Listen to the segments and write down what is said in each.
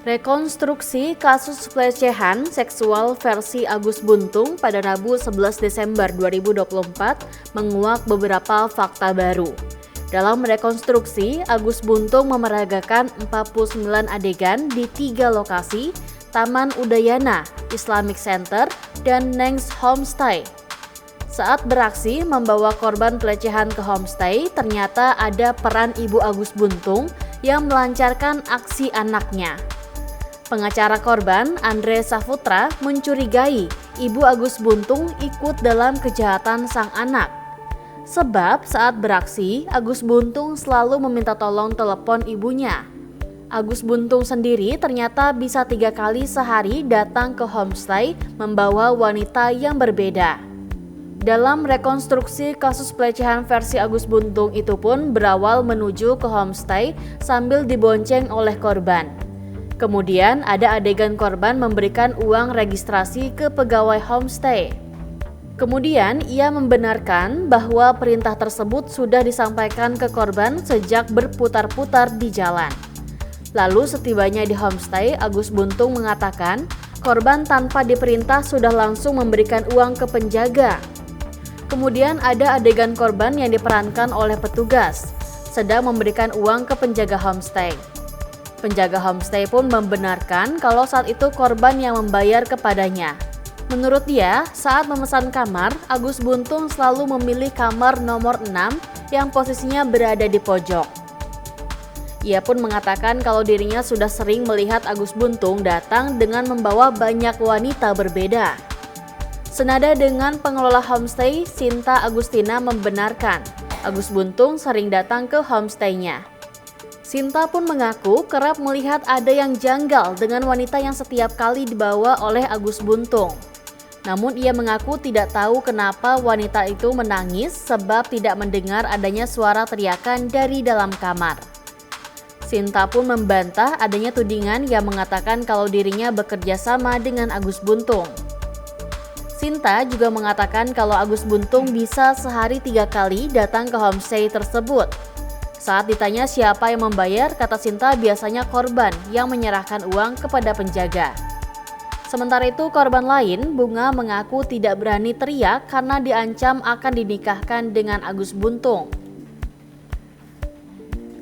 Rekonstruksi kasus pelecehan seksual versi Agus Buntung pada Rabu 11 Desember 2024 menguak beberapa fakta baru. Dalam rekonstruksi, Agus Buntung memeragakan 49 adegan di 3 lokasi, Taman Udayana, Islamic Center, dan Nengs Homestay. Saat beraksi membawa korban pelecehan ke homestay, ternyata ada peran ibu Agus Buntung yang melancarkan aksi anaknya. Pengacara korban, Andre Saputra, mencurigai ibu Agus Buntung ikut dalam kejahatan sang anak. Sebab saat beraksi, Agus Buntung selalu meminta tolong telepon ibunya. Agus Buntung sendiri ternyata bisa 3 kali sehari datang ke homestay membawa wanita yang berbeda. Dalam rekonstruksi kasus pelecehan versi Agus Buntung itu pun berawal menuju ke homestay sambil dibonceng oleh korban. Kemudian ada adegan korban memberikan uang registrasi ke pegawai homestay. Kemudian ia membenarkan bahwa perintah tersebut sudah disampaikan ke korban sejak berputar-putar di jalan. Lalu setibanya di homestay, Agus Buntung mengatakan korban tanpa diperintah sudah langsung memberikan uang ke penjaga. Kemudian ada adegan korban yang diperankan oleh petugas, sedang memberikan uang ke penjaga homestay. Penjaga homestay pun membenarkan kalau saat itu korban yang membayar kepadanya. Menurut dia, saat memesan kamar, Agus Buntung selalu memilih kamar nomor 6 yang posisinya berada di pojok. Ia pun mengatakan kalau dirinya sudah sering melihat Agus Buntung datang dengan membawa banyak wanita berbeda. Senada dengan pengelola homestay, Sinta Agustina membenarkan Agus Buntung sering datang ke homestay-nya. Sinta pun mengaku kerap melihat ada yang janggal dengan wanita yang setiap kali dibawa oleh Agus Buntung. Namun ia mengaku tidak tahu kenapa wanita itu menangis sebab tidak mendengar adanya suara teriakan dari dalam kamar. Sinta pun membantah adanya tudingan yang mengatakan kalau dirinya bekerja sama dengan Agus Buntung. Sinta juga mengatakan kalau Agus Buntung bisa sehari 3 kali datang ke homestay tersebut. Saat ditanya siapa yang membayar, kata Sinta biasanya korban yang menyerahkan uang kepada penjaga. Sementara itu korban lain, Bunga, mengaku tidak berani teriak karena diancam akan dinikahkan dengan Agus Buntung.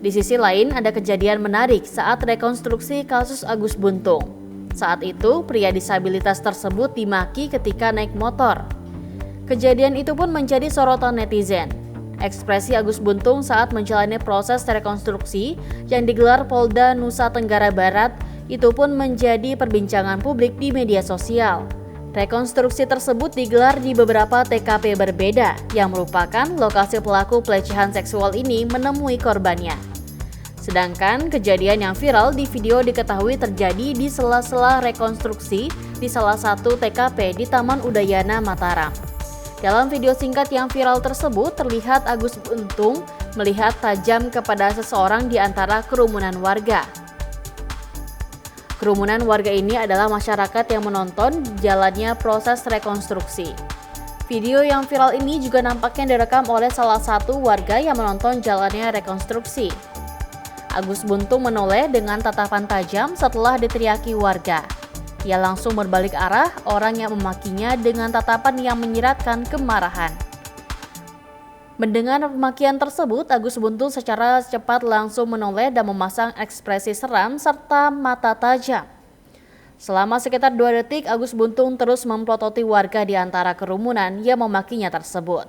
Di sisi lain ada kejadian menarik saat rekonstruksi kasus Agus Buntung. Saat itu pria disabilitas tersebut dimaki ketika naik motor. Kejadian itu pun menjadi sorotan netizen. Ekspresi Agus Buntung saat menjalani proses rekonstruksi yang digelar Polda Nusa Tenggara Barat itu pun menjadi perbincangan publik di media sosial. Rekonstruksi tersebut digelar di beberapa TKP berbeda yang merupakan lokasi pelaku pelecehan seksual ini menemui korbannya. Sedangkan kejadian yang viral di video diketahui terjadi di sela-sela rekonstruksi di salah satu TKP di Taman Udayana, Mataram. Dalam video singkat yang viral tersebut terlihat Agus Buntung melihat tajam kepada seseorang di antara kerumunan warga. Kerumunan warga ini adalah masyarakat yang menonton jalannya proses rekonstruksi. Video yang viral ini juga nampaknya direkam oleh salah satu warga yang menonton jalannya rekonstruksi. Agus Buntung menoleh dengan tatapan tajam setelah diteriaki warga. Ia langsung berbalik arah orang yang memakinya dengan tatapan yang menyiratkan kemarahan. Mendengar pemakian tersebut, Agus Buntung secara cepat langsung menoleh dan memasang ekspresi seram serta mata tajam. Selama sekitar 2 detik, Agus Buntung terus memplototi warga di antara kerumunan yang memakinya tersebut.